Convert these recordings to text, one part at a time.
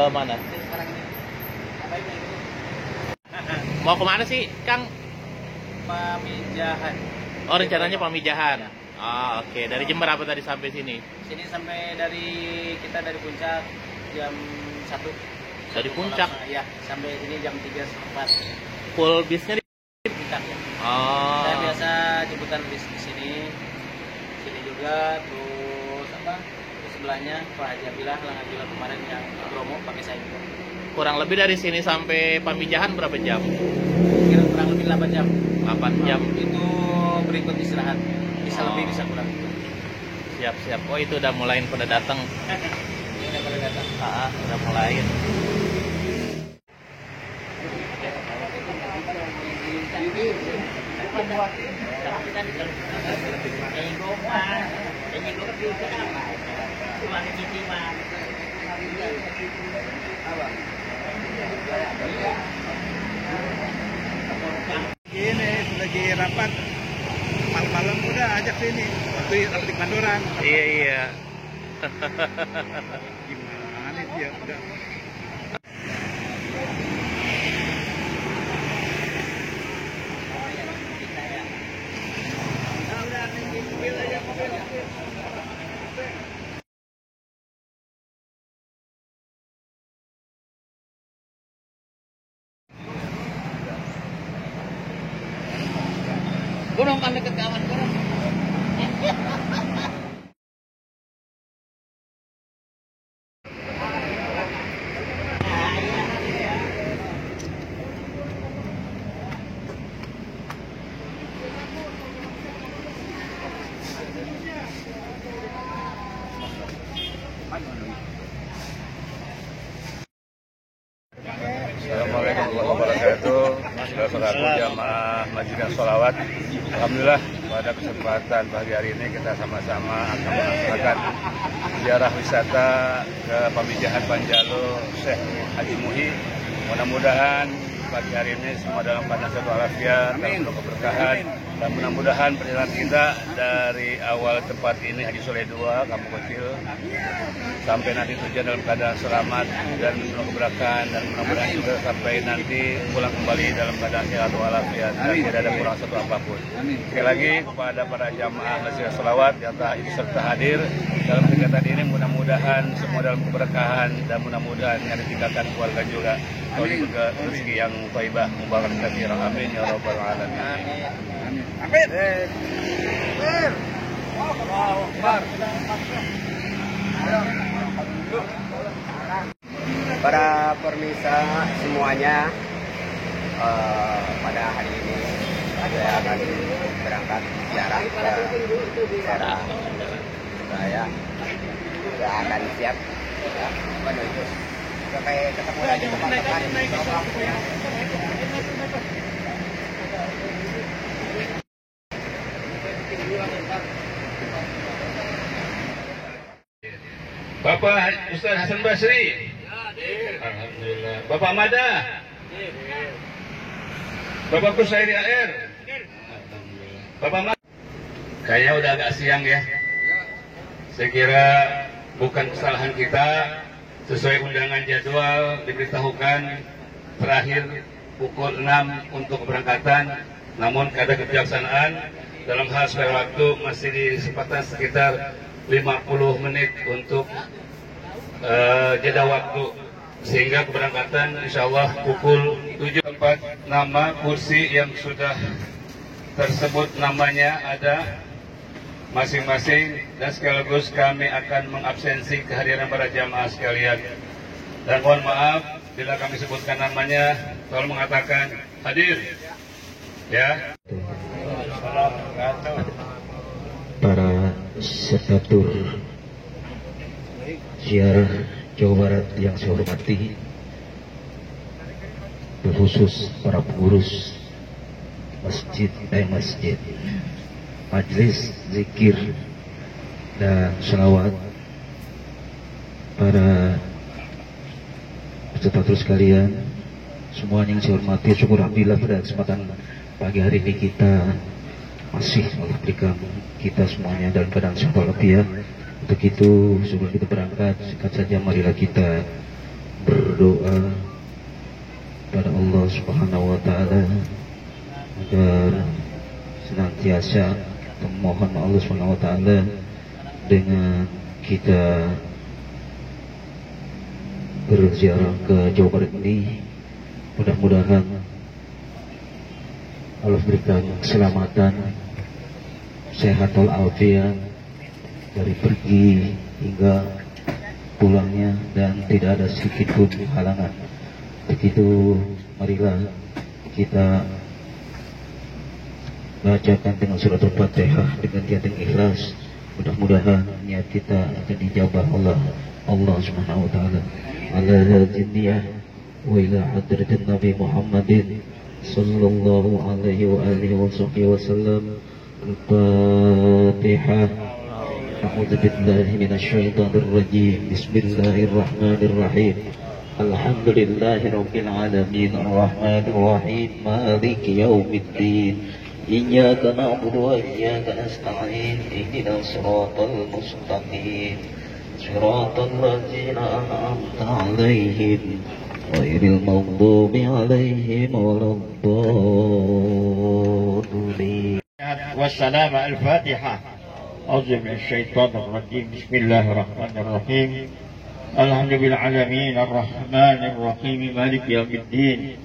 mana? Mau kemana sih, Kang? Pamijahan. Oh, rencananya Pamijahan. Oh, oke. Dari jam berapa tadi sampai sini? Sini sampai kita dari Puncak jam 1. Dari Puncak? Ya, sampai sini jam 3.4. Full bisnya di Puncak ya. Oh. Saya biasa jemputan bis di sini. Sini juga, terus terus sebelahnya Pak Haji Abilah, kemarin yang promo pakai saya juga. Kurang lebih dari sini sampai Pamijahan berapa jam? Kira kurang lebih 8 jam. 8 jam. Itu berikut istirahat. Bisa lebih, bisa kurang. Siap. Oh, itu udah mulai pada datang. Udah pada datang. Udah mulai. Ini lagi rapat malam-malam udah ajak sini waktu rapat di Pandoran. Iya. Gimana dia udah. Gunung kan deket kawan gunung. Assalamualaikum warahmatullahi wabarakatuh. Saudara jamaah majikan sholawat. Alhamdulillah pada kesempatan pagi hari ini kita sama-sama akan melaksanakan ziarah wisata ke Pamijahan Panjalu Syekh Haji Muhi. Mudah-mudahan pagi hari ini semua dalam keadaan sehat walafiat, dalam keberkahan, dan mudah-mudahan perjalanan kita dari awal tempat ini Haji Soleh 2 Kampung Kecil sampai nanti tujuan dalam keadaan selamat dan penuh keberkahan, dan mudah-mudahan juga sampai nanti pulang kembali dalam keadaan sehat walafiat dan tidak ada kurang satu apapun. Sekali lagi kepada para jamaah Masjid Sholawat yang telah ikut serta hadir dalam kegiatan ini, mudah-mudahan semua dalam keberkahan dan mudah-mudahan yang ditinggalkan keluarga juga oleh rezeki yang thayyibah mubarak katsirah. Amin ya rabbal alamin. Amin. Para permisa semuanya, pada hari ini saya akan berangkat ziarah ke daerah saya. Saya akan siap ya, menuju sampai ketemu lagi teman-teman. Bapak Ustaz Hasan Basri. Alhamdulillah. Bapak Mada. Bapak Kusairi AR. Bapak Mada. Kayaknya udah agak siang ya. Saya kira bukan kesalahan kita. Sesuai undangan jadwal diberitahukan terakhir pukul 6 untuk keberangkatan. Namun ada kebijaksanaan dalam hal spare waktu masih disempatkan sekitar 50 menit untuk jeda waktu, sehingga keberangkatan insya Allah pukul 7. Tempat nama kursi yang sudah tersebut namanya ada masing-masing, dan sekaligus kami akan mengabsensi kehadiran para jamaah sekalian, dan mohon maaf bila kami sebutkan namanya, tolong mengatakan hadir ya. Para sertatur ziarah Jawa Barat yang saya hormati, khusus para pengurus masjid, majelis zikir dan sholawat, para peserta sekalian, semuanya yang saya hormati, syukur alhamdulillah pada kesempatan pagi hari ini kita masih memberikan kita semuanya dalam keadaan sehat walafiat. Untuk itu sebelum kita berangkat, singkat saja marilah kita berdoa pada Allah Subhanahu wa taala agar senantiasa memohon Allah Subhanahu wa taala dengan kita berziarah ke Jawa Barat ini, mudah-mudahan Allah berikan keselamatan, sehat walafiat dari pergi hingga pulangnya, dan tidak ada sedikit pun halangan. Begitu, marilah kita bacakan dengan surat Al-Fatihah dengan niat yang ikhlas. Mudah-mudahan niat kita akan dijabah Allah Subhanahu wa taala. Ala hadhihi niyyah wa ila hadratin Nabi Muhammadin sallallahu alaihi wa alihi wa sahbihi wasallam. Al-Fatihah. A'udzu billahi minasyaitonir rajim. Bismillahirrahmanirrahim. Alhamdulillahi rabbil alamin, arrahmanir rahim, maliki yaumiddin. Iyyaka na'budu wa iyyaka nasta'in. Ihdinas siratal mustaqim. Siratal ladzina an'amta 'alaihim ghairil maghdubi 'alaihim waladdallin. والسلام. الفاتحة. أعوذ من الشيطان الرجيم. بسم الله الرحمن الرحيم. الحمد لله العالمين، الرحمن الرحيم، مالك يوم الدين.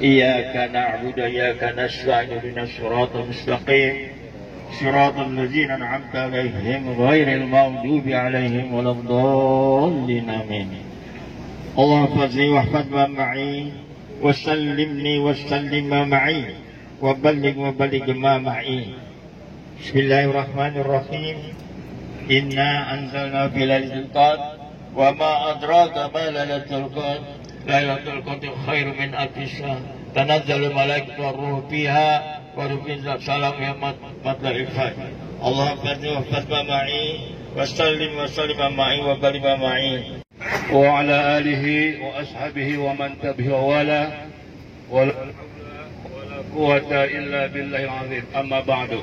إياك نعبد وإياك نستعين، اهدنا الصراط المستقيم صراط الذين أنعمت عليهم غير المغضوب عليهم ولا الضالين. آمين. اللهم فزني واحفظ ما معي وسلمني وسلم ما معي وبلغ ما معي. بسم الله الرحمن الرحيم. إنا أنزلنا في ليلة القدر وما أدراك ما ليلة القدر. ليلة القدر خير من ألف شهر. تنزل الملائكة والروح فيها ورفع السلام يوم مطلع الفجر. اللهم فزني واحفظ ما معي وسلم ما معي وبلغ ما معي. وعلى آله وأصحابه ومن تبه ووالاه ولا قوة إلا بالله العظيم. أما بعد.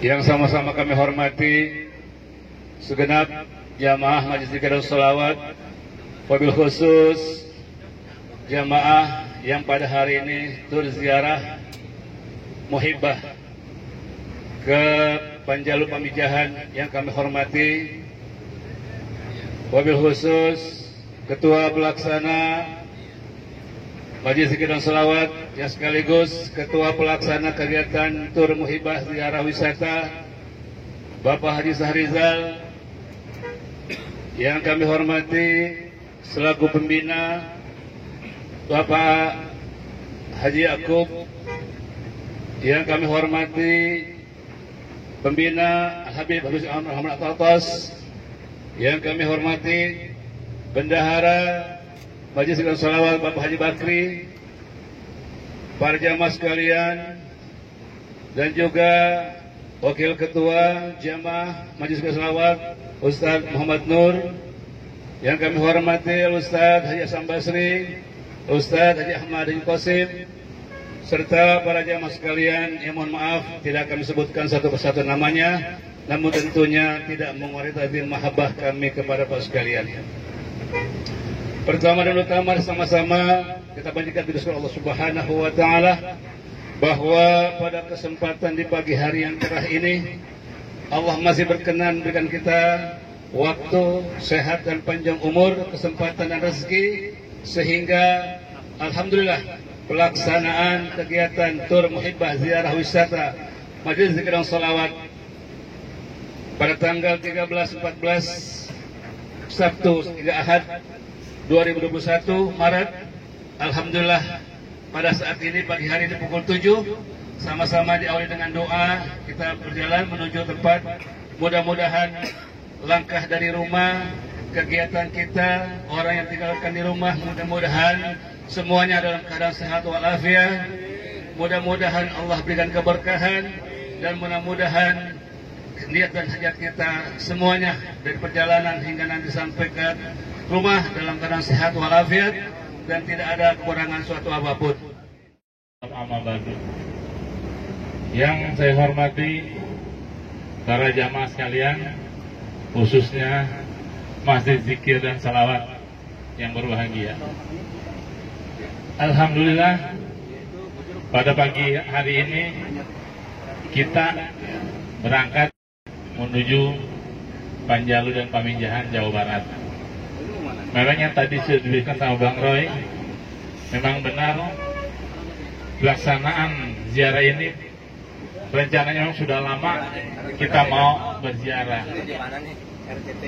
Yang sama-sama kami hormati segenap jamaah Majelis Zikir dan Sholawat, wabil khusus jamaah yang pada hari ini tur ziarah muhibbah ke Panjalu Pamijahan yang kami hormati, wabil khusus Ketua Pelaksana Majelis Zikir dan Sholawat yang sekaligus Ketua Pelaksana kegiatan tur muhibbah ziarah wisata, Bapak Haji Sahrizal, yang kami hormati selaku pembina Bapak Haji Yakub, yang kami hormati pembina Habib Muhammad Atas, yang kami hormati Bendahara Majelis Zikir dan Sholawat Bapak Haji Bakri, para jamaah sekalian, dan juga Wakil Ketua Jamaah Majelis Zikir dan Sholawat Ustaz Muhammad Nur, yang kami hormati Ustaz Haji Hasan Basri, Ustaz Haji Ahmad Qasim, serta para jamaah sekalian yang mohon maaf tidak kami sebutkan satu persatu namanya, namun tentunya tidak mengurangi tazim mahabbah kami kepada Bapak sekalian. Pertama dan utama, sama-sama kita panjatkan puji syukur Allah Subhanahu wa taala bahwa pada kesempatan di pagi hari yang cerah ini Allah masih berkenan berikan kita waktu, sehat dan panjang umur, kesempatan dan rezeki, sehingga alhamdulillah pelaksanaan kegiatan tur muhibbah ziarah wisata Majelis Zikir dan Sholawat pada tanggal 13, 14 Sabtu hingga Ahad 2021 Maret, alhamdulillah pada saat ini pagi hari di pukul 7 sama-sama diawali dengan doa kita berjalan menuju tempat. Mudah-mudahan langkah dari rumah, kegiatan kita, orang yang tinggalkan di rumah, mudah-mudahan semuanya dalam keadaan sehat walafiat. Mudah-mudahan Allah berikan keberkahan, dan mudah-mudahan niat dan hajat kita semuanya dari perjalanan hingga nanti sampai ke rumah dalam keadaan sehat walafiat dan tidak ada kekurangan suatu apapun. Yang saya hormati para jamaah sekalian, khususnya masjid zikir dan salawat yang berbahagia. Alhamdulillah, pada pagi hari ini kita berangkat menuju Panjalu dan Pamijahan, Jawa Barat. Memang yang tadi sudah diberikan sama Bang Roy, memang benar pelaksanaan ziarah ini rencananya memang sudah lama kita mau berziarah,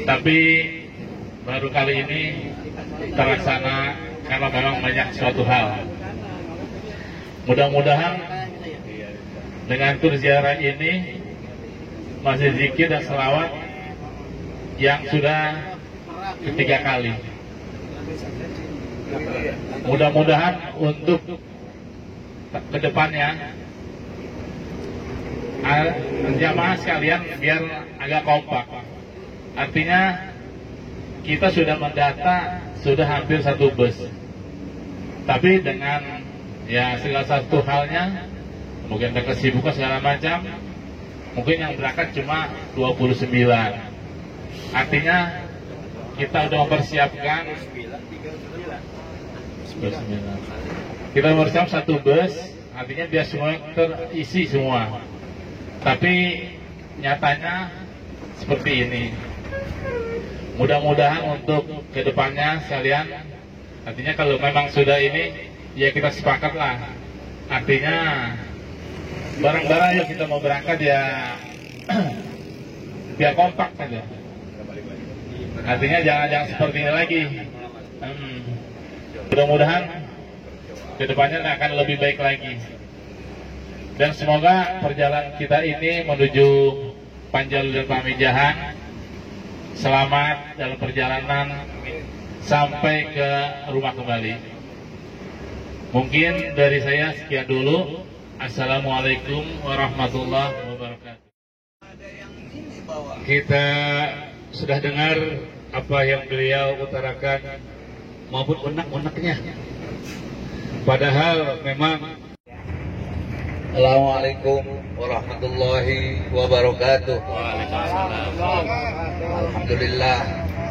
tapi baru kali ini terlaksana karena memang banyak suatu hal. Mudah-mudahan dengan tur ziarah ini masjid zikir dan selawat yang sudah ketiga kali. Mudah-mudahan untuk kedepannya jamaah sekalian biar agak kompak. Artinya kita sudah mendata sudah hampir satu bus, tapi dengan ya segala satu halnya mungkin ada kesibukan segala macam, mungkin yang berangkat cuma 29. Artinya kita sudah mempersiapkan kita mempersiapkan satu bus, artinya biar semua terisi semua. Tapi nyatanya seperti ini. Mudah-mudahan untuk kedepannya sekalian, artinya kalau memang sudah ini, ya kita sepakatlah. Artinya barang-barang yang kita mau berangkat ya biar kompak saja. Artinya jangan seperti ini lagi. Mudah-mudahan kedepannya akan lebih baik lagi. Dan semoga perjalanan kita ini menuju Panjalu dan Pamijahan selamat dalam perjalanan sampai ke rumah kembali. Mungkin dari saya sekian dulu. Assalamualaikum warahmatullahi wabarakatuh. Kita sudah dengar apa yang beliau utarakan maupun unek-uneknya. Padahal memang Assalamualaikum warahmatullahi wabarakatuh.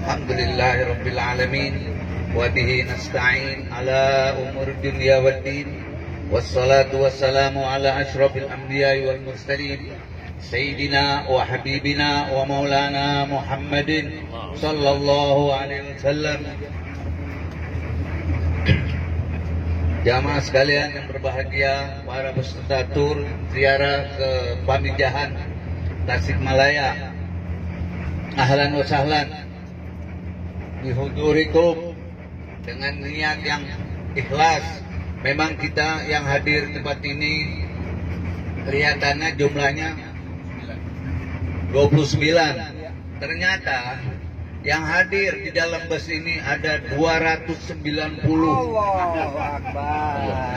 Alhamdulillahirabbil alamin wa bihi nasta'in ala umur dunya waddin. Wassalatu wassalamu ala asyrafil anbiya'i wal mursalin sayyidina wa habibina wa maulana Muhammadin sallallahu alaihi wasallam. Jamaah sekalian yang berbahagia, para peserta tur ziarah ke Pamijahan, Tasikmalaya, ahlan wa sahlan bihudurikum, dengan niat yang ikhlas. Memang kita yang hadir di tempat ini kelihatannya jumlahnya 29. Ternyata yang hadir di dalam bus ini ada 290.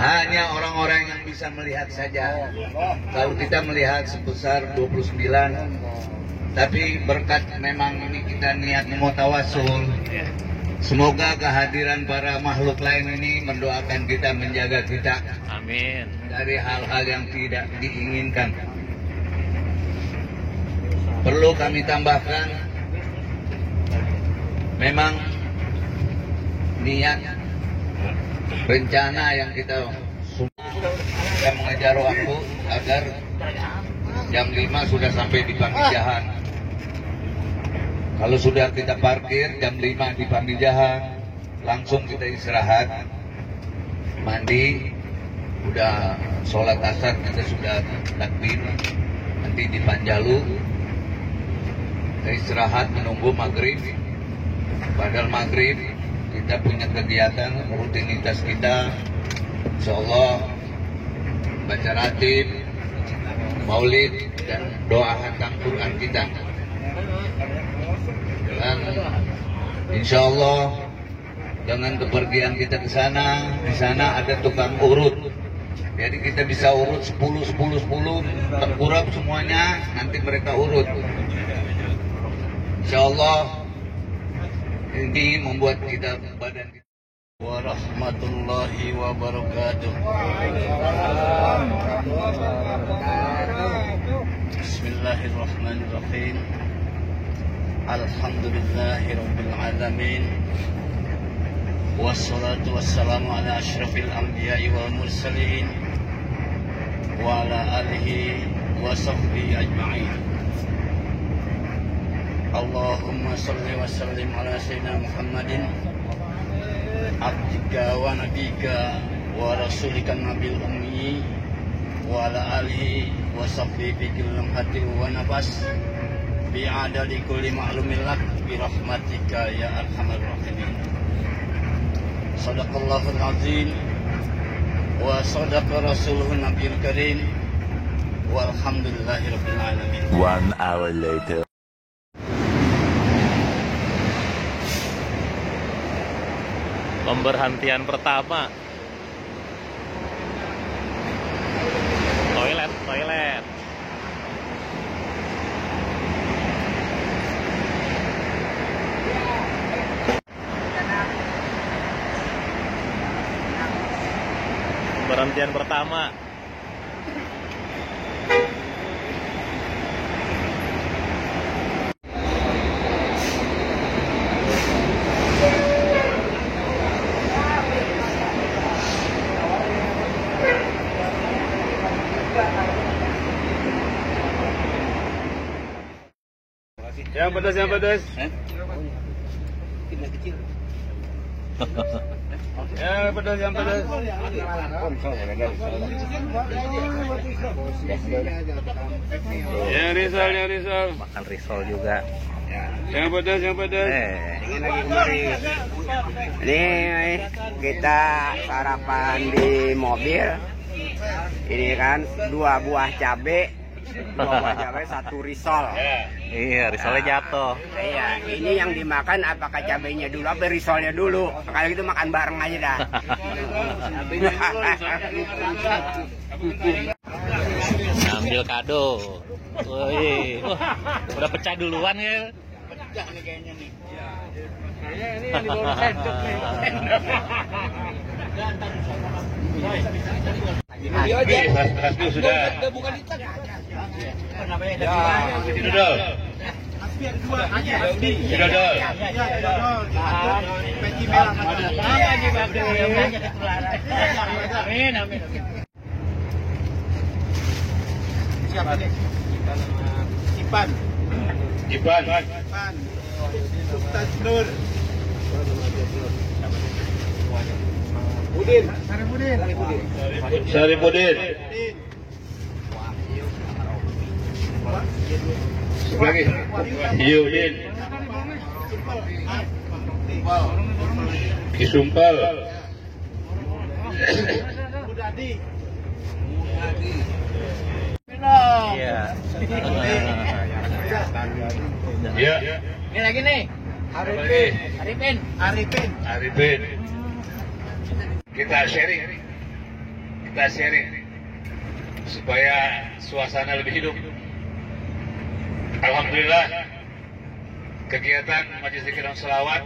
Hanya orang-orang yang bisa melihat saja. Kalau kita melihat sebesar 29. Tapi berkat memang ini kita niat mau tawasul. Semoga kehadiran para makhluk lain ini mendoakan kita, menjaga kita. Amin. Dari hal-hal yang tidak diinginkan. Perlu kami tambahkan, memang niat rencana yang kita mengejar waktu agar jam 5 sudah sampai di Pamijahan. Kalau sudah kita parkir jam 5 di Pamijahan, langsung kita istirahat, mandi, udah sholat asar kita sudah takbir, nanti di Panjalu kita istirahat menunggu maghrib. Padahal maghrib kita punya kegiatan rutinitas kita, insyaallah baca ratib, maulid dan doa hatam Quran kita. Dan insyaallah dengan kepergian kita ke sana, di sana ada tukang urut. Jadi kita bisa urut 10, terkurap semuanya, nanti mereka urut. Insyaallah ini membuat kita badan kita. Warahmatullahi wabarakatuh. Bismillahirrahmanirrahim. Alhamdulillahirabbil alamin. Wassalatu wassalamu ala asyrafil anbiya'i wal mursalin wa ala alihi wa sahbihi ajma'in. Allahumma salli wa sallim ala sayyidina Muhammadin abdika wa nabika wa rasulika nabil ummi wa ala alihi wa sahbihi bi kulli hati wa nafas bi adali kulli ma'lumin lak bi rahmatika ya arhamar rahimin. Sadaqallahul azim wa sadaqa rasuluhun nabiyul karim walhamdulillahi rabbil alamin. 1 hour later. Pemberhentian pertama. Toilet. Pemberhentian pertama. Yang pedas. Yang pedas. Yang risol. Makan risol juga. Yang pedas. Ini lagi kemari. Ini kita sarapan di mobil. Ini kan 2 buah cabe, 1 risol. Iya, risolnya jatuh. Iya, ini yang dimakan apakah cabenya dulu apa risolnya dulu? Kalau gitu makan bareng aja dah. Ambil kado. Woi, udah pecah duluan ya. Pecah nih kayaknya nih. Kayaknya ini yang dibawa sendok nih. Rasmi sudah. Bukan di tengah. Dodol. Siapa nih? Ipan. Sultan Nur. Budin. Saripudin. Lagi. Yudin. Kisumpal. Budadi. Iya. Ya. Ini lagi nih. Arifin. Kita sharing supaya suasana lebih hidup. Alhamdulillah, kegiatan Majelis Zikir dan Shalawat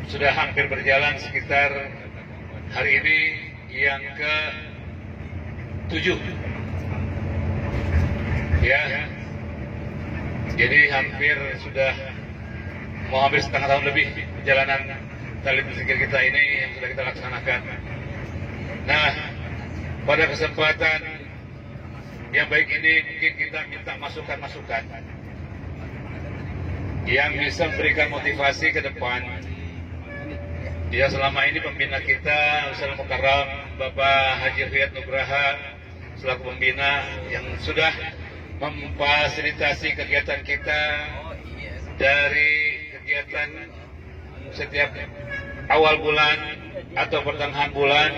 sudah hampir berjalan sekitar hari ini yang ke-7. Ya, jadi hampir sudah mau hampir setengah tahun lebih perjalanan tali zikir kita ini yang sudah kita laksanakan. Nah, pada kesempatan yang baik ini mungkin kita minta masukan-masukan yang bisa memberikan motivasi ke depan. Ya, selama ini pembina kita Ustaz Mukarram Bapak Haji Riyad Nugraha selaku pembina yang sudah memfasilitasi kegiatan kita dari kegiatan setiap awal bulan atau pertengahan bulan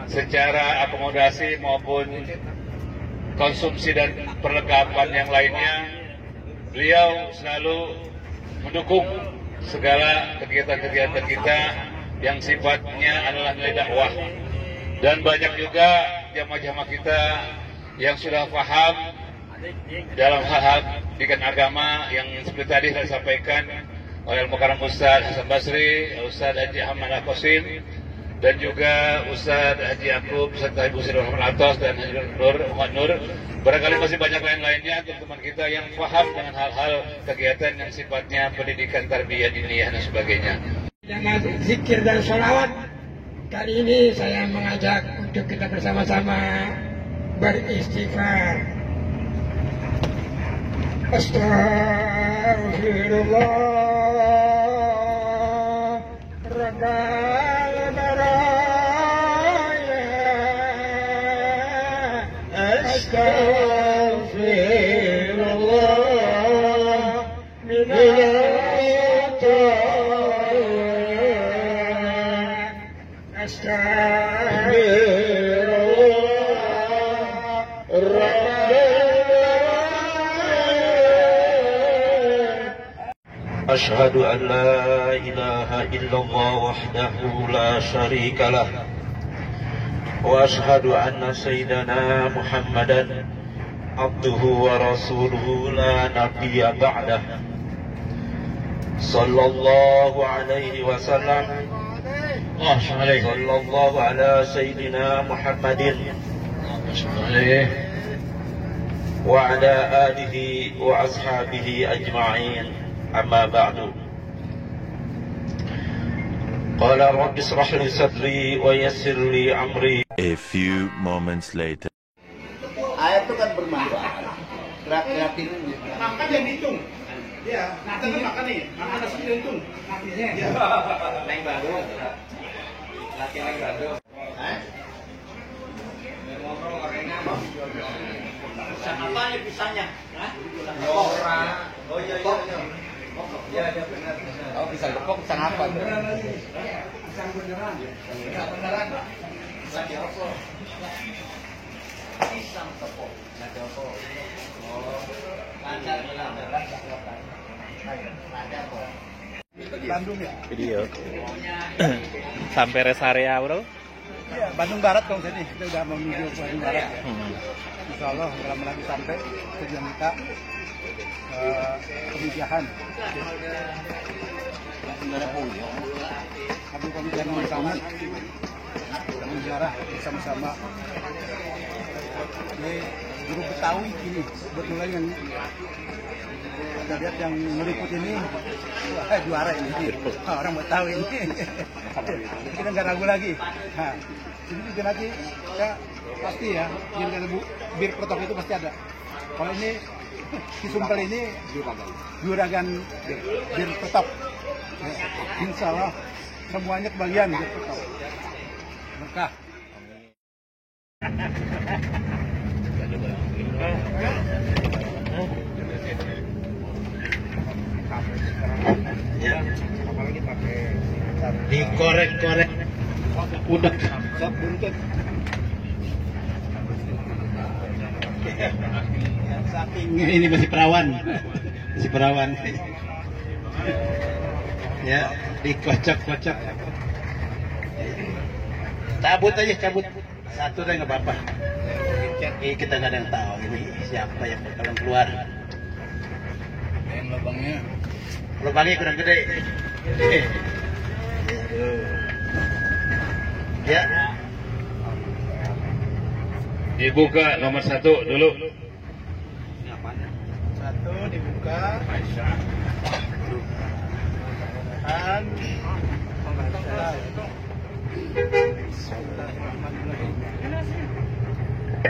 secara akomodasi maupun konsumsi dan perlengkapan yang lainnya. Beliau selalu mendukung segala kegiatan-kegiatan kita yang sifatnya adalah nilai dakwah, dan banyak juga jamaah-jamaah kita yang sudah paham dalam hal-hal pendidikan agama yang seperti tadi saya sampaikan oleh Al-Mukarram Ustaz Hasan Basri, Ustaz Haji Ahmad Al-Qasim, dan juga Ustadz Haji Yakub serta Ibu Sri Rahman Atos dan Haji Muhammad Nur. Barangkali masih banyak lain-lainnya teman-teman kita yang paham dengan hal-hal kegiatan yang sifatnya pendidikan tarbiyah diniyah dan sebagainya. Dengan zikir dan sholawat, kali ini saya mengajak untuk kita bersama-sama beristighfar. Astaghfirullah Rabbal baraya, astaghfirullah minal أشهد أن لا إله إلا الله وحده لا شريك له وأشهد أن سيدنا محمدا عبده ورسوله لا نبي بعده صلى الله عليه وسلم صلى الله على سيدنا محمد وعلى آله وأصحابه أجمعين أما بعد قال رب اشرح لي صدري ويسر لي أمري. A few moments later. Air itu kan bermanfaat. Kreatif. Makan yang dihitung. Ya, nanti makan nih. Makan nasi dihitung. Nantinya. Ya. Naik baru. Latihan naik baru. Ngobrol orangnya apa? Pisang apa ya pisangnya? Orang. Oh iya. Ya, benar. Oh, pisang kepok, pisang apa? Pisang beneran. Pisang beneran. Lagi apa? Pisang kepok. Lagi apa? Oh, lancar beneran. Lancar kok. Bandung ya? Video. Sampai rest area, bro? Iya, Bandung Barat kalau jadi. Kita udah menuju ke Bandung Barat ya. Insya Allah lama lagi sampai tujuan kita Pemijahan. Kami pemijahan yang sangat menjarah bersama-sama. Ini guru Betawi ini kebetulan yang kita lihat yang meliput ini juara ini orang Betawi ini. Kita nggak ragu lagi. Nah, ini juga nanti ya pasti ya bir protok itu pasti ada. Kalau ini di Sumpel ini juragan bir protok. Insya Allah semuanya kebagian bir protok. Berkah. Apalagi pakai dikorek-korek udah sop buntut. Ini masih perawan, ya dikocok-kocok. Cabut aja, satu deh nggak apa-apa. Ini kita nggak ada yang tahu ini siapa yang bakalan keluar. Yang lubangnya kurang gede. Ya. Dibuka nomor 1 dulu. Satu dibuka. Dan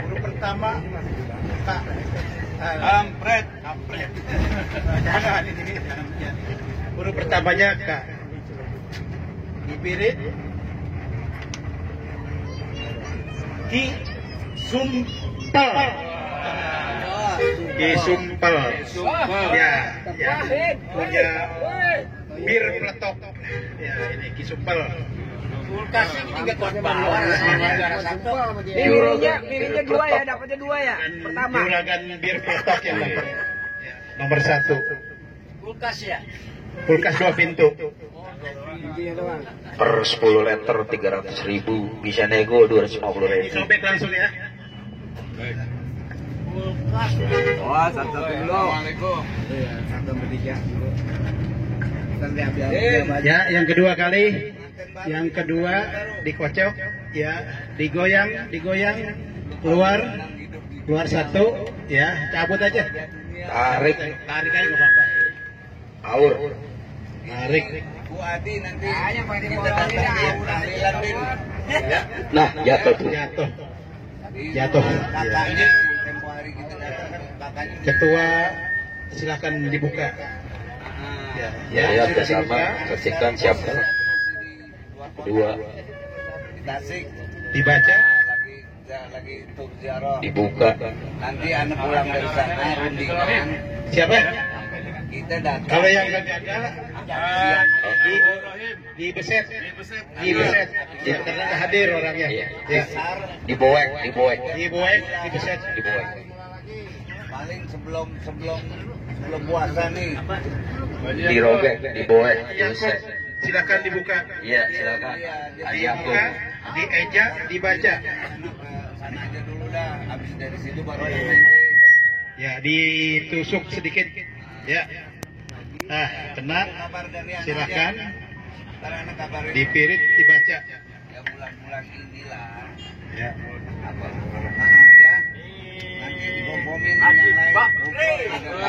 huruf pertama K. Kampret. Jangan ini. Huruf pertamanya K. Dipirit. Ki sumpel. Disumpel. Ya, punya bir peletok. Ya, ini kisumpel. Kulkasnya juga kuat bawah. Piringnya 2 ya, dapatnya 2 ya. Pertama. Juragan bir peletok yang nomor 1. Kulkas ya. Kulkas 2 pintu. Per 10 liter 300.000, bisa nego 250.000. Sobek langsung ya. Wah, satu dulu. Assalamualaikum. Ya, yang kedua kali yang kedua dikocok, ya, digoyang, keluar satu, ya, cabut aja. Tarik. Tarik aja nggak apa-apa. Aur. Tarik. Bu Adi nanti kita datangin tahlilan Bin. Nah, jatuh tuh. Jatuh. Kakaknya tempo hari kita datang kan kakaknya. Ketua silakan dibuka. Ya, bersama saksikan siapa. Kedua. Tasik. Dibaca. Lagi tur ziarah. Dibuka. Nanti anak pulang dari sana rundingan. Siapa? Kita datang. Kalau yang nggak ada, dibeset. Ya, karena nggak hadir orangnya. Ya. Diboek. Dibeset. Paling sebelum puasa nih. Dirobek, diboek, dibeset. Silakan dibuka. Iya, silakan. Ayam tuh. Dibuka, dieja, dibaca. Sana aja dulu dah. Habis dari situ baru Ya, ditusuk sedikit. Ya. Nah, tenang. Silakan. Dipirit, dibaca. Ya bulan-bulan inilah. Ya. Apa? Ya. Nanti dibobomin yang lain.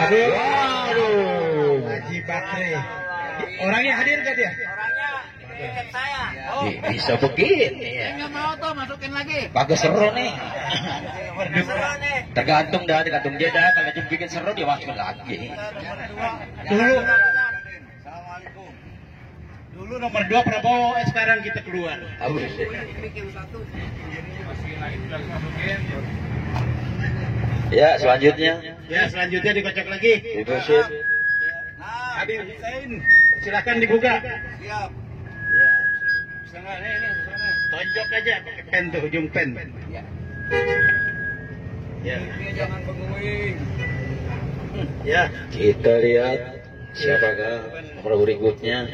Aduh. Haji Bakri. Orangnya hadir gak dia? Orangnya ingat saya. Bisa begini ya. Nggak mau tuh masukin lagi. Bagus seru nih. Seru nih. Tergantung dia dah. Kalau dia bikin seru dia masukin lagi. Dulu. Dulu nomor 2 Prabowo, sekarang kita keluar. Ya, selanjutnya. Ya, selanjutnya dikocok lagi. Dibesit. Habib Hussein, silakan dibuka. Siap. Ya. Tonjok aja pakai pen tuh, ujung pen. Ya. Ya. Dia jangan penguing. Ya. Kita lihat siapakah nomor berikutnya.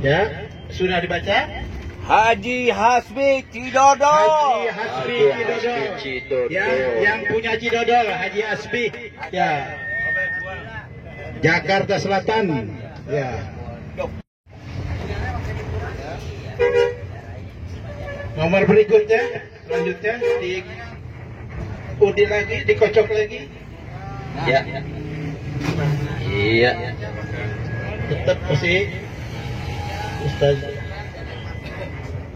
Ya, sudah dibaca? Haji Hasbi Cidodo. Haji Hasbi Cidodo. Ya, yang punya Cidodol, Haji Hasbi. Ya. Jakarta Selatan. Ya. Nomor berikutnya, selanjutnya diundi lagi, dikocok lagi. Ya. Iya. Tetap masih Ustaz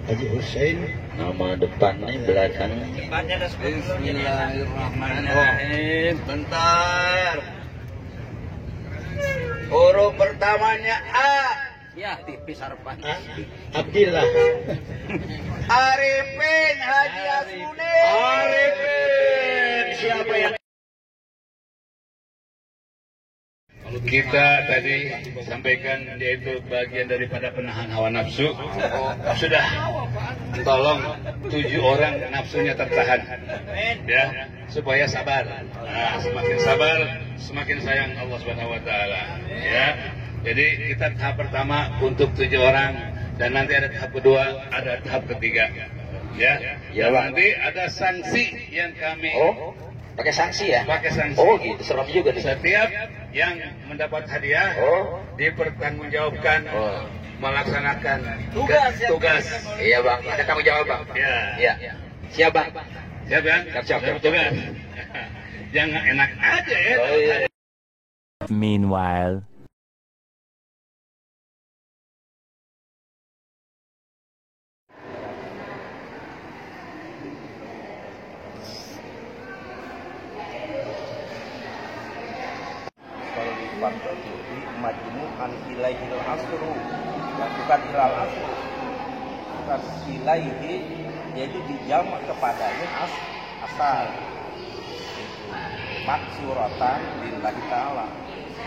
Haji Hussein. Nama depannya belakang. Bismillahirrahmanirrahim. Bentar. Huruf pertamanya A. Ya, tipis harapan. Abdillah. Arifin Haji Asmuni. Arifin. Siapa yang Kita tadi sampaikan yaitu bagian daripada penahan hawa nafsu. Sudah tolong 7 orang nafsunya tertahan, ya, supaya sabar. Nah, semakin sabar, semakin sayang Allah Subhanahu Wa Taala. Ya, jadi kita tahap pertama untuk 7 orang dan nanti ada tahap kedua, ada tahap ketiga. Ya, Ya, Bang. nanti ada sanksi yang kami. Pakai sanksi ya? Pakai sanksi. Oh gitu, serem juga nih. Setiap yang mendapat hadiah dipertanggungjawabkan melaksanakan tugas. Iya bang, ada tanggung jawab bang. Ya. Iya. Siap bang. Siap kan? Siap. Tugas. Jangan enak aja ya. Oh, iya. Meanwhile. Majmu'an ilaihil asru, bukan ilal asru, bukan ilaihi, yaitu dijamak kepadanya asal maksuratan lillahi ta'ala.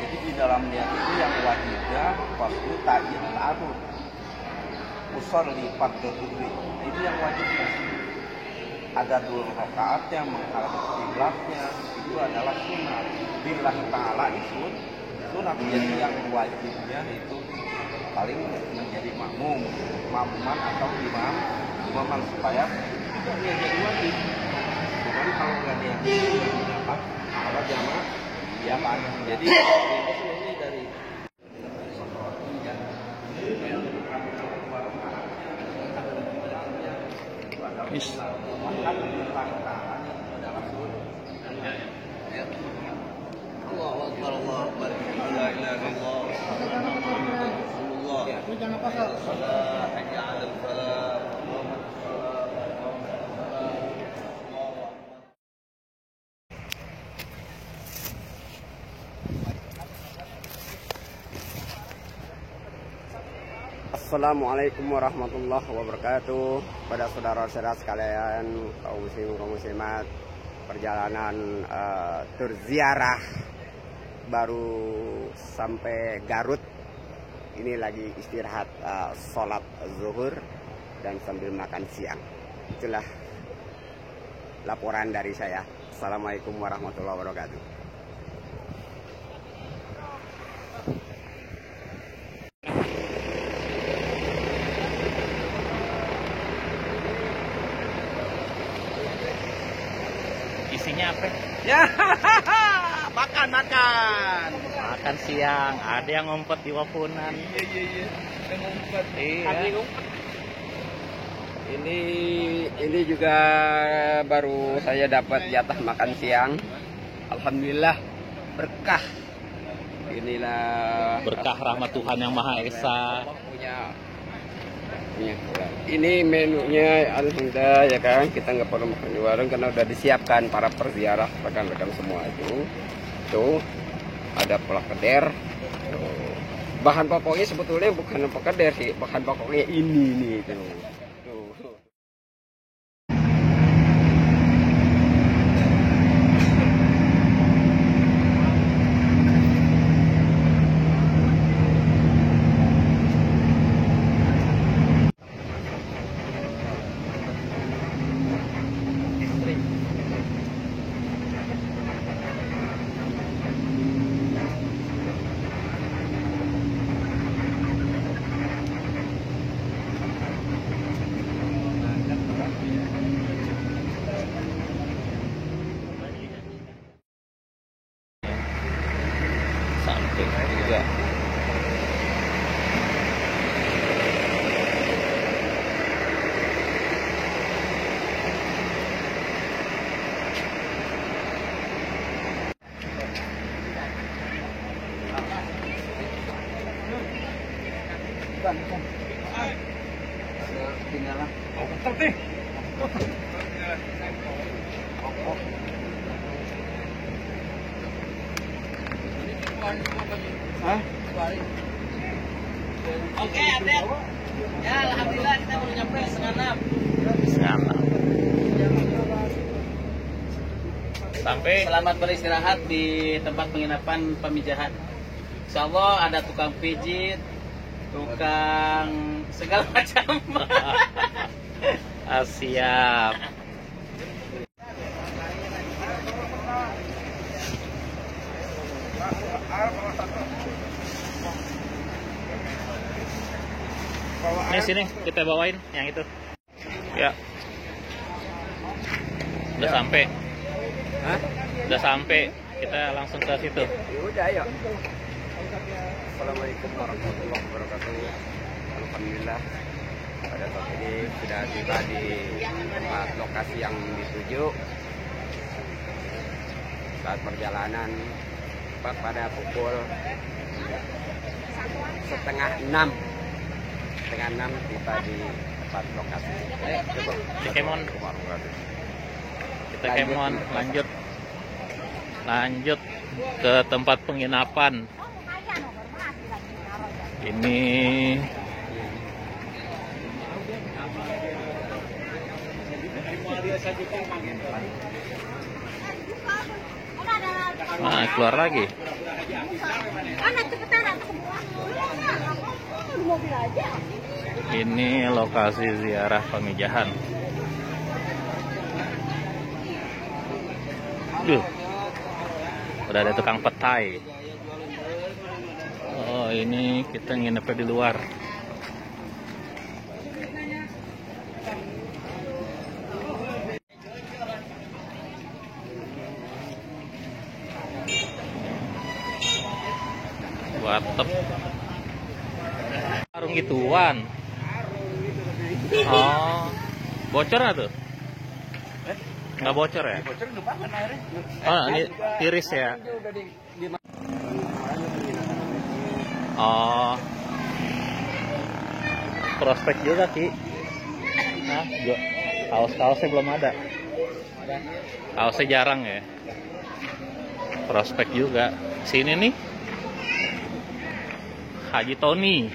Jadi di dalam niat itu yang wajibnya waslu ta'yin al-arud usolli fardhu, itu yang wajibnya. Ada 2 rakaat yang menghadap kiblatnya, itu adalah sunat lillahi ta'ala, itu sunat. Jadi yang wajibnya itu paling menjadi makmuman atau imaman supaya tidak dia jadi wajib. Bukan kalau nggak dia dapat apa jamaah ya kan. Jadi ini dari Assalamualaikum warahmatullahi wabarakatuh. Pada saudara-saudara sekalian, kaum muslimin kaum muslimat, perjalanan tur ziarah baru sampai Garut. Ini lagi istirahat sholat zuhur dan sambil makan siang. Itulah laporan dari saya. Assalamualaikum warahmatullahi wabarakatuh. Isinya apa? Ya, makan. Makan siang. Ada yang ngumpet di wapunan. Iya. Ada ngumpet. Iya. Ini juga baru saya dapat jatah makan siang. Alhamdulillah berkah. Inilah berkah rahmat Tuhan yang Maha Esa. Ini menunya alhamdulillah ya kan, kita nggak perlu makan di warung karena udah disiapkan para perziarah rekan-rekan semua itu. Tuh ada pelakeder. Bahan pokoknya sebetulnya bukan pelakeder sih, bahan pokoknya ini nih tuh. Sampai juga. Oke, update. Ya, alhamdulillah kita baru nyampe setengah 6. Sampai. Selamat beristirahat di tempat penginapan Pamijahan. Insya Allah ada tukang pijit, tukang segala macam. Siap. Ini sini kita bawain yang itu. Ya. Udah sampai. Hah? Udah sampai. Kita langsung ke situ. Udah ayo. Assalamualaikum warahmatullahi wabarakatuh. Alhamdulillah pada saat ini sudah tiba di tempat lokasi yang dituju. Saat perjalanan tepat pada pukul setengah 6 tiba di tempat lokasi. Coba Di Kemon. Kita Kemon lanjut ke tempat penginapan. Ini nah, keluar lagi. Ini lokasi ziarah Pamijahan. Udah ada tukang petai. Oh, ini kita nginepnya di luar. Warteg. Warung gituan. Oh, bocor nggak tuh? Nggak bocor ya? Bocor numpang airnya. Oh, ini tiris ya? Oh, prospek juga Ki. Nah, kaos-kaosnya belum ada. Kaosnya jarang ya. Prospek juga. Sini nih, Haji Tony,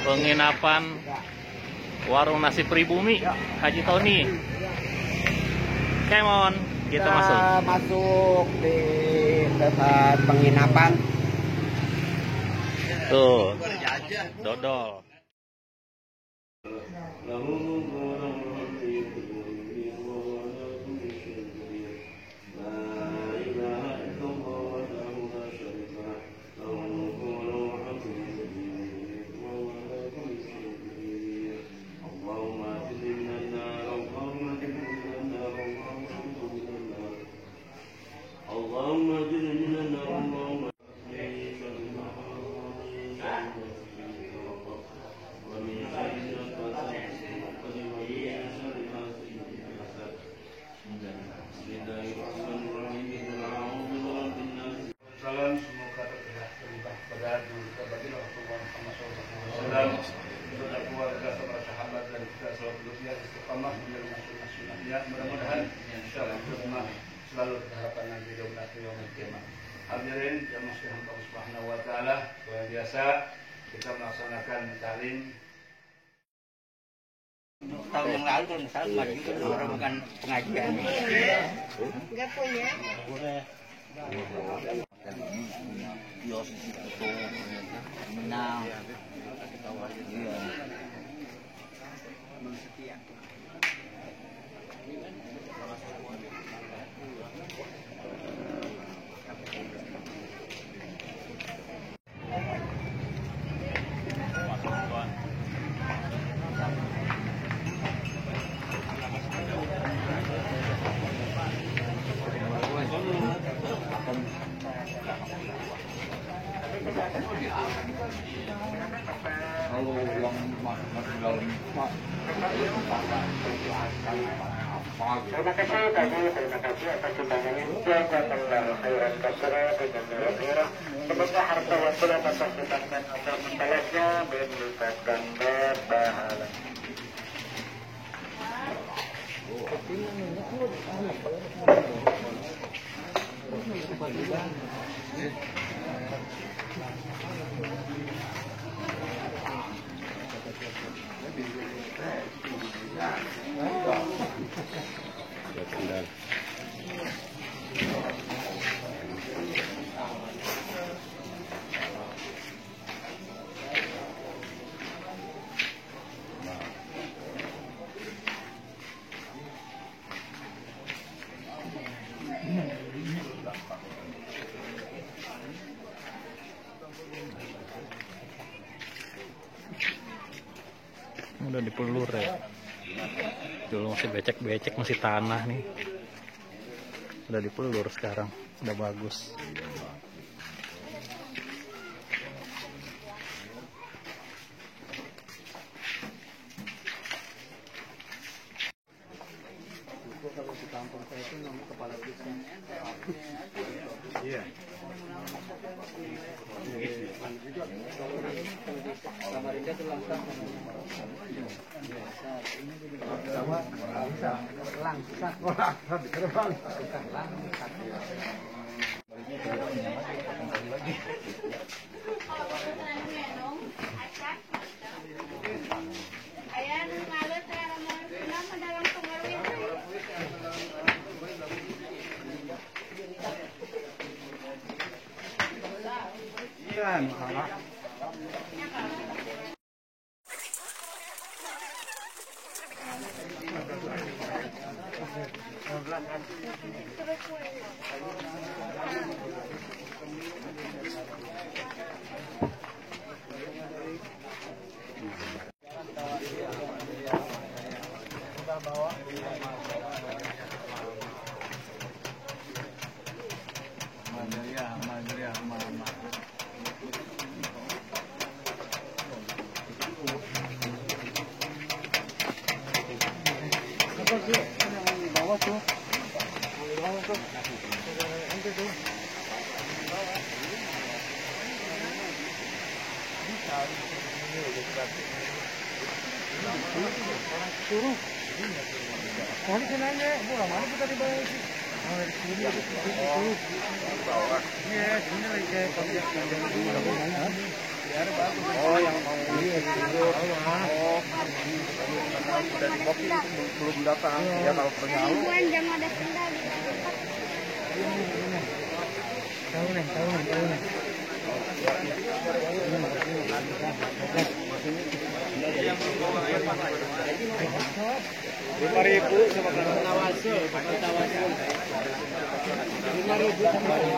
penginapan warung nasi pribumi Haji Tony. Come on, kita masuk di tempat penginapan. Tuh, dodol. Salam, semoga terlibat pada bagi Rasulullah SAW, beserta keluarga, para sahabat dan kita selalu berusaha istiqamah menjalankan sunnah-sunnahnya. Mudah-mudahan insyaallah rumah selalu berharapan nanti di yaumul kiamat. Hadirin yang masih Allah Subhanahu wa taala, luar biasa kita melaksanakan taklim. Tahun yang lalu kalau misalnya maju itu orang bukan pengajian. Enggak punya. Yos itu menang. Iya. Setia. Kalau yang masuk dalam terima kasih atas undangannya. Jazakallahu khairan katsiran dengan khairan. Semoga harta wasilah atas ditangkan untuk membalasnya berlipat ganda pahala. Udah dipelur ya. Dulu masih becek-becek, masih tanah nih. Udah dipelur sekarang, udah bagus. Kalau di kampung saya itu namanya kepala desa. Iya. Samarinda itu langsung bawah tuh. Suruh. Mana kenanya? Bola mana kita di bawah sih? Oh, dari sini itu. Iya, sini lagi kayak panjang dulu. Oh, yang mau oh, dari kopi itu belum datang. Ya kalau pernyalu. Jam ada sendal di tahu nih. Rp5.000 sama tawasul, pakai tawasul. Rp5.000.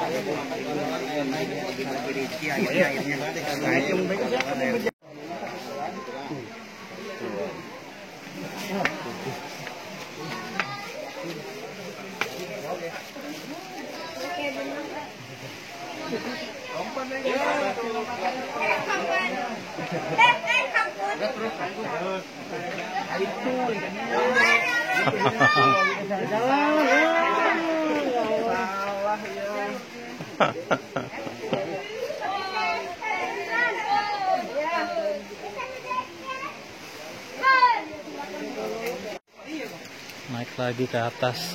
Naik lagi ke atas.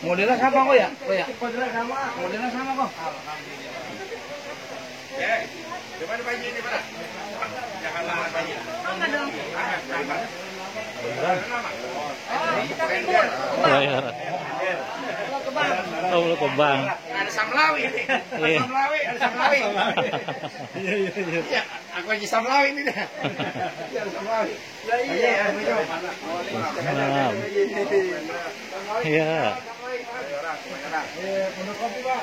Modelnya sama kok ya? Modelnya sama kok. Gimana Pak ini, Pak? Jangan lama Pak. Enggak dong. Ya. Oh, lu ke bank. Ada Samlawi ini. Ada Samlawi. Iya, aku aja Samlawi ini dah. Iya, Samlawi. Iya, Iya. Untuk kopi, Pak.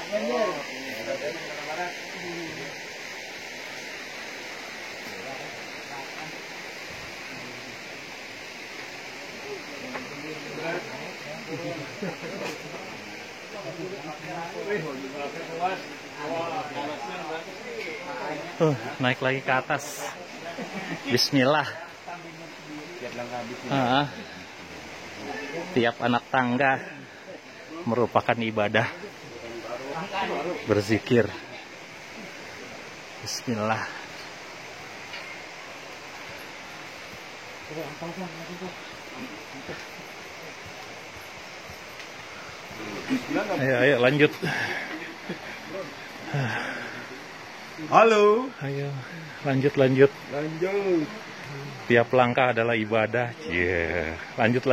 Naik lagi ke atas. Bismillah. Tiap anak tangga merupakan ibadah. Berzikir. Bismillah. Ayo lanjut. Halo. Ayo lanjut. Tiap langkah adalah ibadah. Yeah. Lanjut.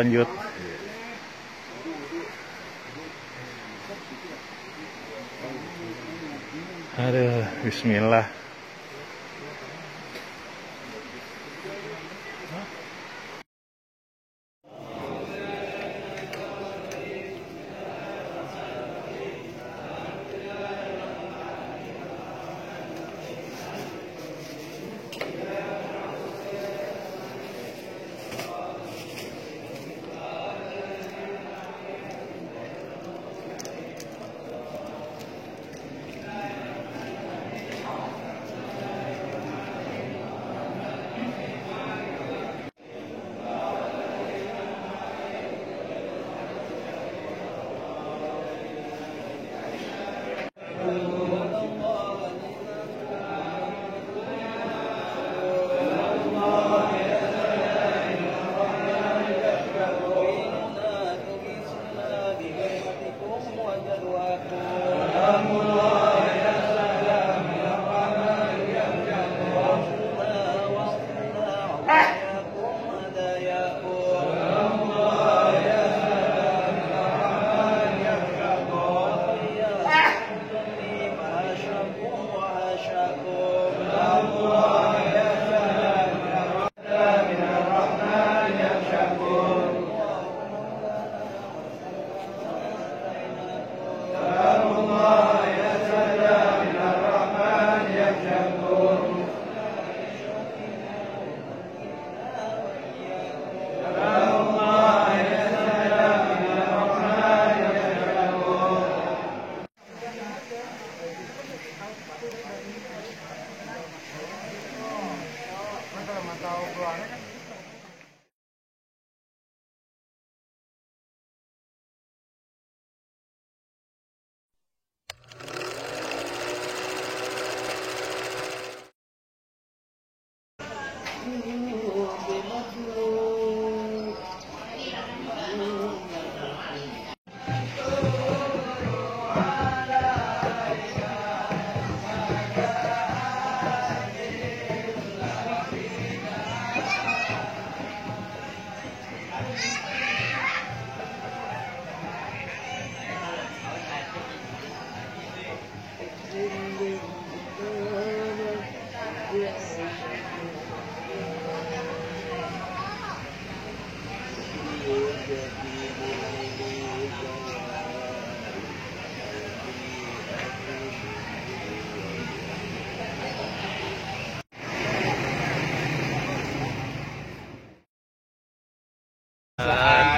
Aduh, bismillah.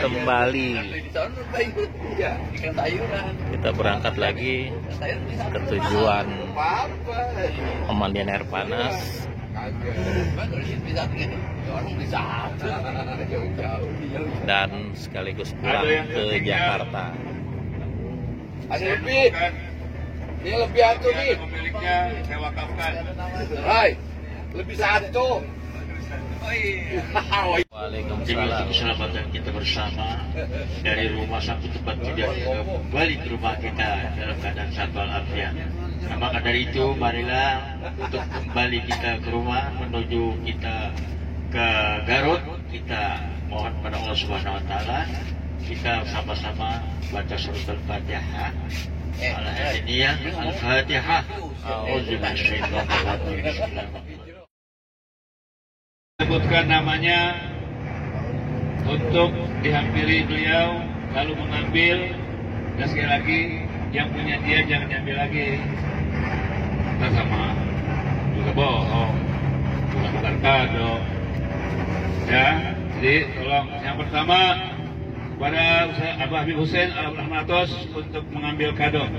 Kembali kita berangkat lagi ke tujuan pemandian air panas dan sekaligus pulang ke Jakarta. Ini lebih satu nih. Pemiliknya saya wakafkan. Hai, lebih satu. Waalaikumsalam. Keselamatan kita bersama dari rumah sampai tempat tidak kembali ke rumah kita dalam keadaan sehat walafiat. Nah, maka dari itu marilah untuk kembali kita ke rumah menuju kita ke Garut, kita mohon pada Allah Subhanahu Wa Taala, kita sama-sama baca surat Al-Fatihah. Al-Fatihah. Sebutkan namanya untuk dihampiri beliau, lalu mengambil, dan sekali lagi yang punya dia jangan diambil lagi. Kita sama juga bohong, bukan kado. Ya, jadi tolong yang pertama pada Abah Habib Hussein Al-Rahmatos untuk mengambil kado.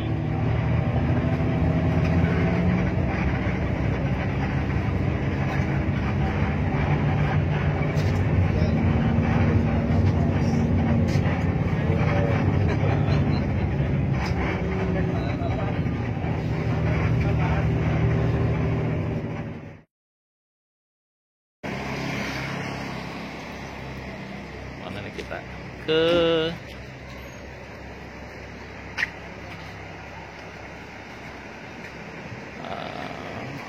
Kita ke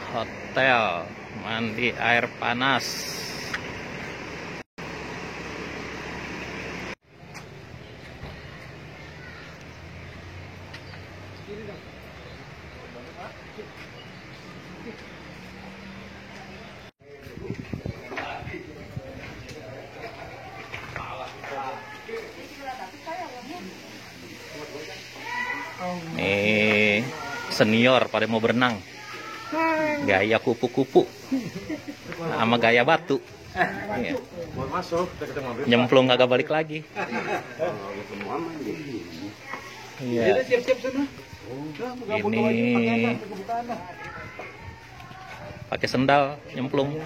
hotel mandi air panas. Nih senior pada mau berenang, gaya kupu-kupu sama gaya batu. Iya. Nyemplung kagak balik lagi. Iya. Ini pakai sendal nyemplung.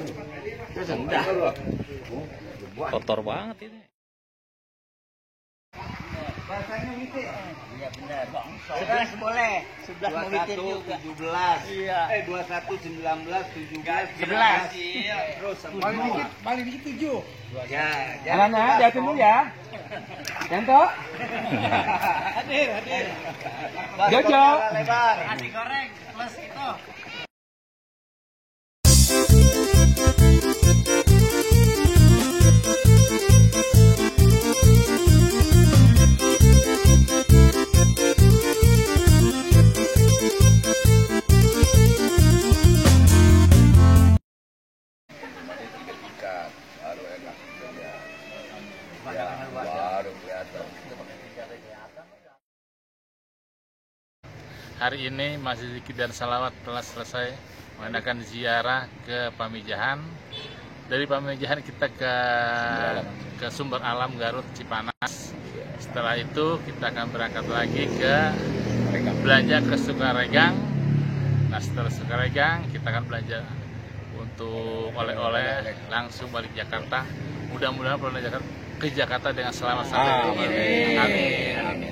Kotor banget ini. Bahasanya witir. Iya benar. 11 boleh. 11 mau witir juga. 17. Iya. 21 19 17 11. Iya. Terus paling dikit 7. Ya, jangan hati-hati dulu ya. Janto. Hadir. Jojo. Lebar. Nasi goreng plus itu. Hari ini Masjid Zikir dan Salawat telah selesai mengadakan ziarah ke Pamijahan. Dari Pamijahan kita ke Sumber Alam Garut Cipanas. Setelah itu kita akan berangkat lagi ke belanja ke Sukaregang. Nah setelah Sukaregang kita akan belanja untuk oleh-oleh langsung balik Jakarta. Mudah-mudahan pulang ke Jakarta dengan selamat sampai tujuan. Amin.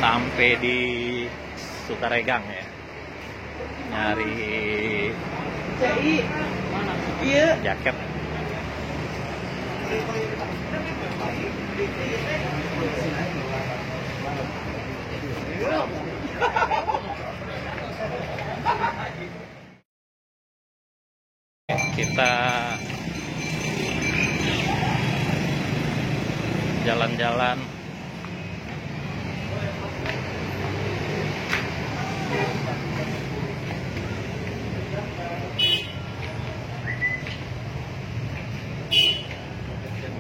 Sampai di Sukaregang ya, nyari jaket. Kita jalan-jalan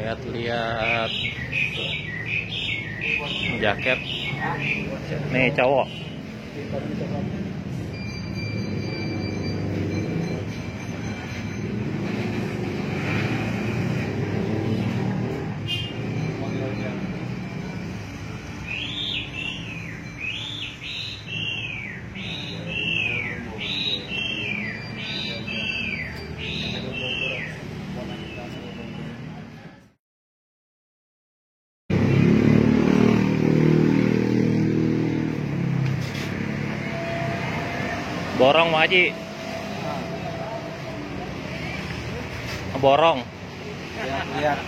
lihat-lihat jaket nih cowok. Borong Pak Haji. Borong. Lihat.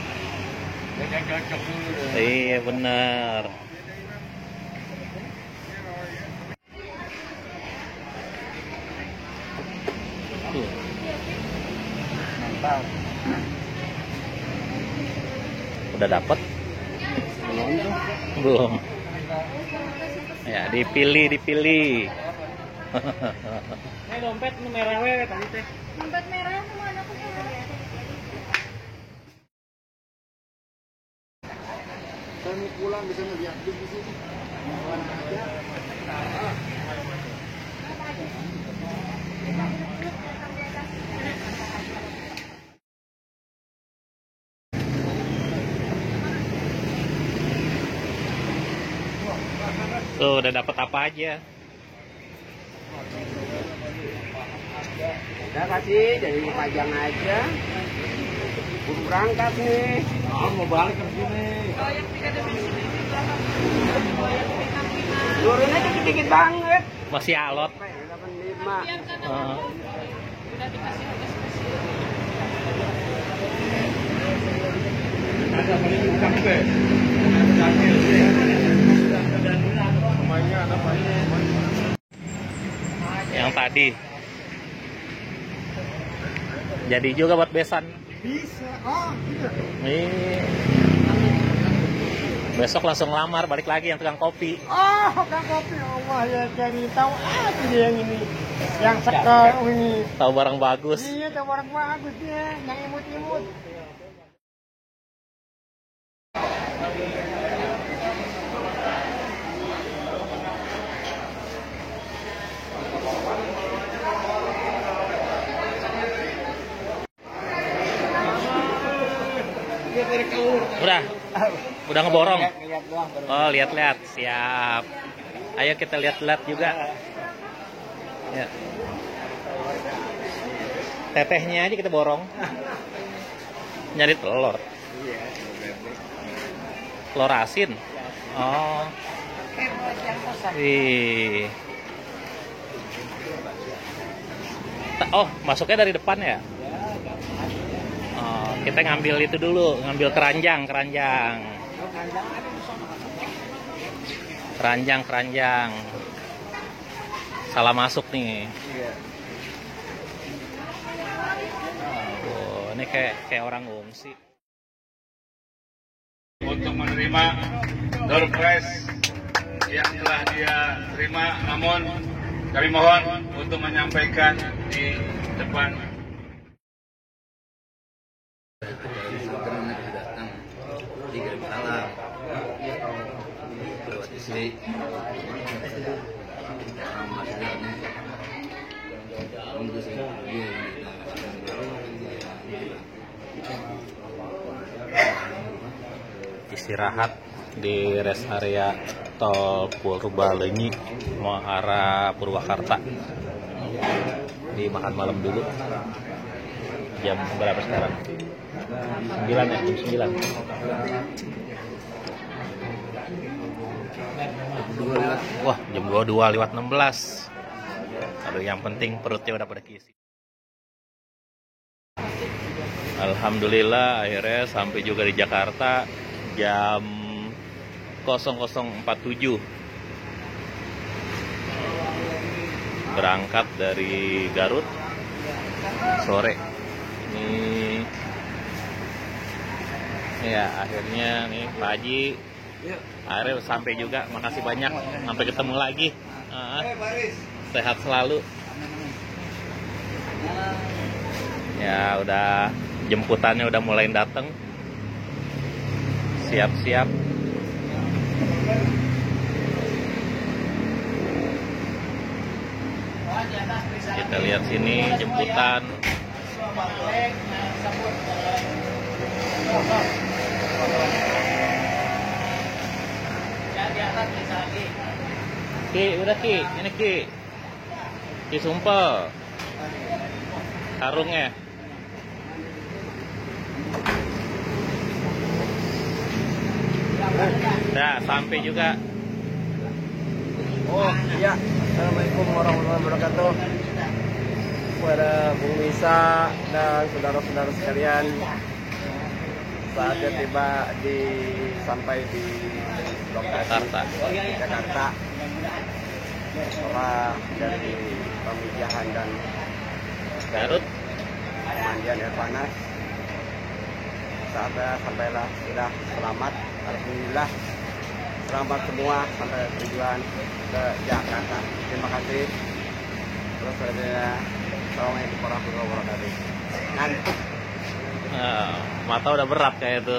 Iya benar. Mantap. Udah dapet? Belum. Ya, dipilih. Ini dompet merah we tadi teh. Dompet merah sama anakku ya. Kami pulang bisa melihat di sini. Tuh udah dapet apa aja? Udah kasih dari pajang aja. Udah berangkat nih. Mau balik ke sini. Turunnya dikit-dikit banget. Masih alot. 85. Yang tadi jadi juga buat besan. Bisa. Oh, Nih. Besok langsung lamar, balik lagi yang tukang kopi. oh, kan kopi. Allah ya cari tahu aja dia yang ini. Yang sekarang ini. Tahu barang bagus. Iya, tahu orang bagus ya, yang imut-imut. Udah ngeborong. Oh, lihat-lihat. Siap. Ayo kita lihat-lihat juga. Ya. Tetehnya aja kita borong. Nyari telur. Telur asin. Oh. Wih. Oh, masuknya dari depan ya? Oh, kita ngambil itu dulu, ngambil keranjang. Keranjang. Salah masuk nih. Oh, ini kayak orang ngungsi. Untuk menerima door prize yang telah dia terima, namun kami mohon untuk menyampaikan di depan. Istirahat di rest area tol Purbalenyi mau arah Purwakarta. Dimakan malam dulu. Jam berapa sekarang? 9 ya, jam 9. Wah, jam 22:16. Aduh, yang penting perutnya udah pada keisi. Alhamdulillah akhirnya sampai juga di Jakarta jam 00.47. Berangkat dari Garut sore. Ini ya akhirnya nih Pak Haji akhirnya sampai juga. Makasih banyak, sampai ketemu lagi. Sehat selalu. Ya udah, jemputannya udah mulai datang. Siap-siap. Kita lihat sini jemputan. Ki, udah Ki, ini Ki. Ki sumpel. Karungnya. Nah, sampai juga. Oh iya, Assalamualaikum warahmatullahi wabarakatuh. Kepada Bung Nisa dan saudara-saudara sekalian, saatnya tiba sampai di lokasi Jakarta. Setelah dari pemijahan dan Garut pemandian air panas, sampailah sudah selamat. Alhamdulillah selamat semua sampai tujuan ke Jakarta. Terima kasih. Terus selanjutnya, Assalamualaikum warahmatullahi wabarakatuh. Ngantuk. Mata udah berat kayak itu.